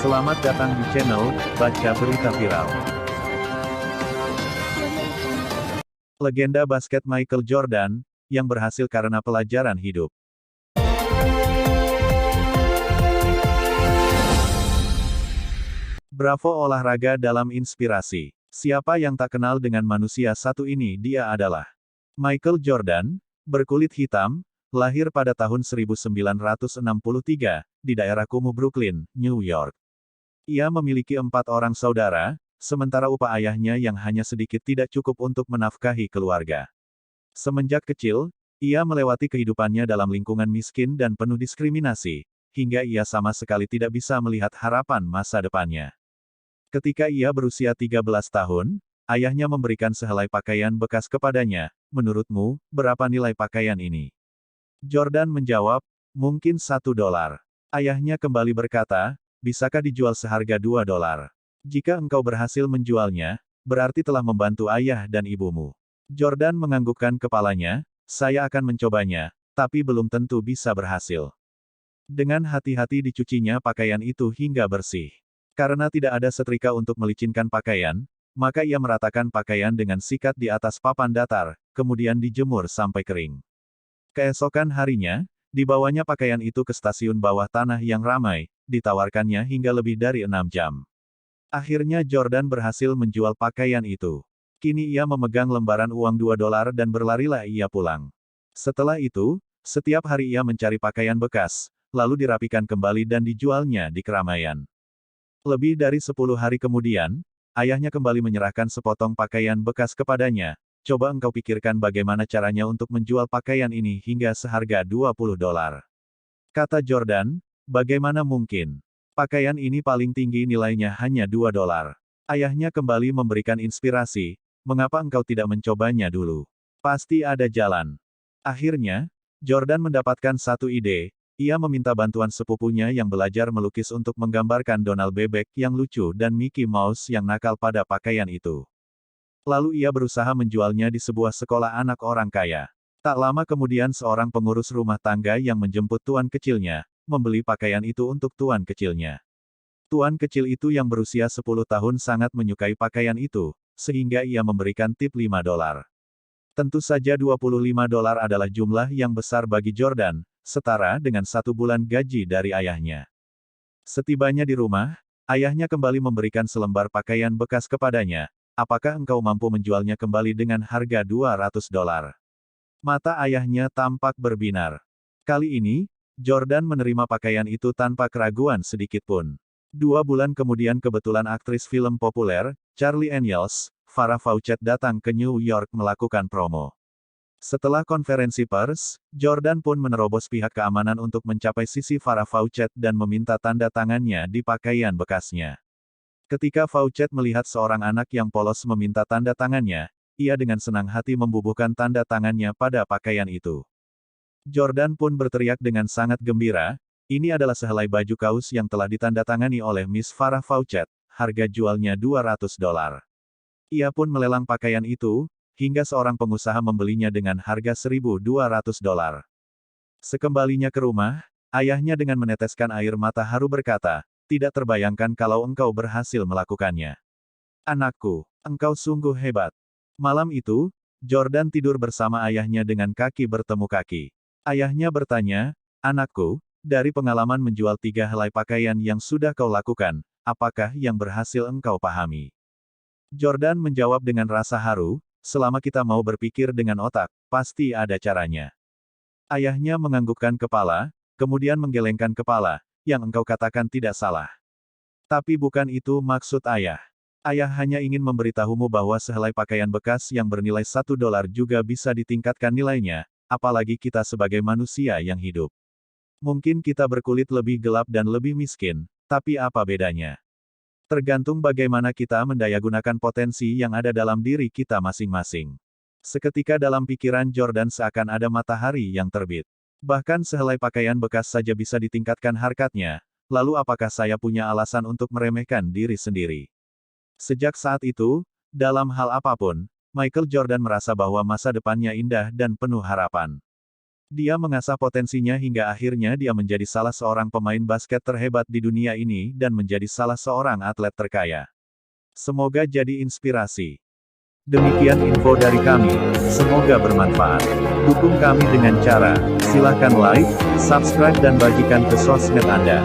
Selamat datang di channel Baca Berita Viral. Legenda basket Michael Jordan, yang berhasil karena pelajaran hidup. Bravo olahraga dalam inspirasi. Siapa yang tak kenal dengan manusia satu ini? Dia adalah Michael Jordan, berkulit hitam, lahir pada tahun 1963, di daerah kumuh Brooklyn, New York. Ia memiliki 4 orang saudara, sementara upah ayahnya yang hanya sedikit tidak cukup untuk menafkahi keluarga. Semenjak kecil, ia melewati kehidupannya dalam lingkungan miskin dan penuh diskriminasi, hingga ia sama sekali tidak bisa melihat harapan masa depannya. Ketika ia berusia 13 tahun, ayahnya memberikan sehelai pakaian bekas kepadanya. Menurutmu, berapa nilai pakaian ini? Jordan menjawab, mungkin $1. Ayahnya kembali berkata, bisakah dijual seharga $2? Jika engkau berhasil menjualnya, berarti telah membantu ayah dan ibumu. Jordan menganggukkan kepalanya, saya akan mencobanya, tapi belum tentu bisa berhasil. Dengan hati-hati dicucinya pakaian itu hingga bersih. Karena tidak ada setrika untuk melicinkan pakaian, maka ia meratakan pakaian dengan sikat di atas papan datar, kemudian dijemur sampai kering. Keesokan harinya, dibawanya pakaian itu ke stasiun bawah tanah yang ramai, ditawarkannya hingga lebih dari 6 jam. Akhirnya Jordan berhasil menjual pakaian itu. Kini ia memegang lembaran uang $2 dan berlarilah ia pulang. Setelah itu, setiap hari ia mencari pakaian bekas, lalu dirapikan kembali dan dijualnya di keramaian. Lebih dari 10 hari kemudian, ayahnya kembali menyerahkan sepotong pakaian bekas kepadanya. Coba engkau pikirkan bagaimana caranya untuk menjual pakaian ini hingga seharga $20. Kata Jordan, bagaimana mungkin? Pakaian ini paling tinggi nilainya hanya $2. Ayahnya kembali memberikan inspirasi, mengapa engkau tidak mencobanya dulu? Pasti ada jalan. Akhirnya, Jordan mendapatkan satu ide, ia meminta bantuan sepupunya yang belajar melukis untuk menggambarkan Donald bebek yang lucu dan Mickey Mouse yang nakal pada pakaian itu. Lalu ia berusaha menjualnya di sebuah sekolah anak orang kaya. Tak lama kemudian seorang pengurus rumah tangga yang menjemput tuan kecilnya, membeli pakaian itu untuk tuan kecilnya. Tuan kecil itu yang berusia 10 tahun sangat menyukai pakaian itu, sehingga ia memberikan tip $5. Tentu saja $25 adalah jumlah yang besar bagi Jordan, setara dengan 1 bulan gaji dari ayahnya. Setibanya di rumah, ayahnya kembali memberikan selembar pakaian bekas kepadanya. Apakah engkau mampu menjualnya kembali dengan harga $200? Mata ayahnya tampak berbinar. Kali ini, Jordan menerima pakaian itu tanpa keraguan sedikitpun. 2 bulan kemudian kebetulan aktris film populer, Charlie Daniels, Farrah Fawcett datang ke New York melakukan promo. Setelah konferensi pers, Jordan pun menerobos pihak keamanan untuk mencapai sisi Farrah Fawcett dan meminta tanda tangannya di pakaian bekasnya. Ketika Fawcett melihat seorang anak yang polos meminta tanda tangannya, ia dengan senang hati membubuhkan tanda tangannya pada pakaian itu. Jordan pun berteriak dengan sangat gembira, ini adalah sehelai baju kaos yang telah ditandatangani oleh Miss Farrah Fawcett, harga jualnya $200. Ia pun melelang pakaian itu, hingga seorang pengusaha membelinya dengan harga $1.200. Sekembalinya ke rumah, ayahnya dengan meneteskan air mata haru berkata, tidak terbayangkan kalau engkau berhasil melakukannya. Anakku, engkau sungguh hebat. Malam itu, Jordan tidur bersama ayahnya dengan kaki bertemu kaki. Ayahnya bertanya, anakku, dari pengalaman menjual 3 helai pakaian yang sudah kau lakukan, apakah yang berhasil engkau pahami? Jordan menjawab dengan rasa haru, selama kita mau berpikir dengan otak, pasti ada caranya. Ayahnya menganggukkan kepala, kemudian menggelengkan kepala, yang engkau katakan tidak salah. Tapi bukan itu maksud ayah. Ayah hanya ingin memberitahumu bahwa sehelai pakaian bekas yang bernilai $1 juga bisa ditingkatkan nilainya, apalagi kita sebagai manusia yang hidup. Mungkin kita berkulit lebih gelap dan lebih miskin, tapi apa bedanya? Tergantung bagaimana kita mendayagunakan potensi yang ada dalam diri kita masing-masing. Seketika dalam pikiran Jordan seakan ada matahari yang terbit. Bahkan sehelai pakaian bekas saja bisa ditingkatkan harkatnya, lalu apakah saya punya alasan untuk meremehkan diri sendiri? Sejak saat itu, dalam hal apapun, Michael Jordan merasa bahwa masa depannya indah dan penuh harapan. Dia mengasah potensinya hingga akhirnya dia menjadi salah seorang pemain basket terhebat di dunia ini dan menjadi salah seorang atlet terkaya. Semoga jadi inspirasi. Demikian info dari kami, semoga bermanfaat. Dukung kami dengan cara, silahkan like, subscribe dan bagikan ke sosmed Anda.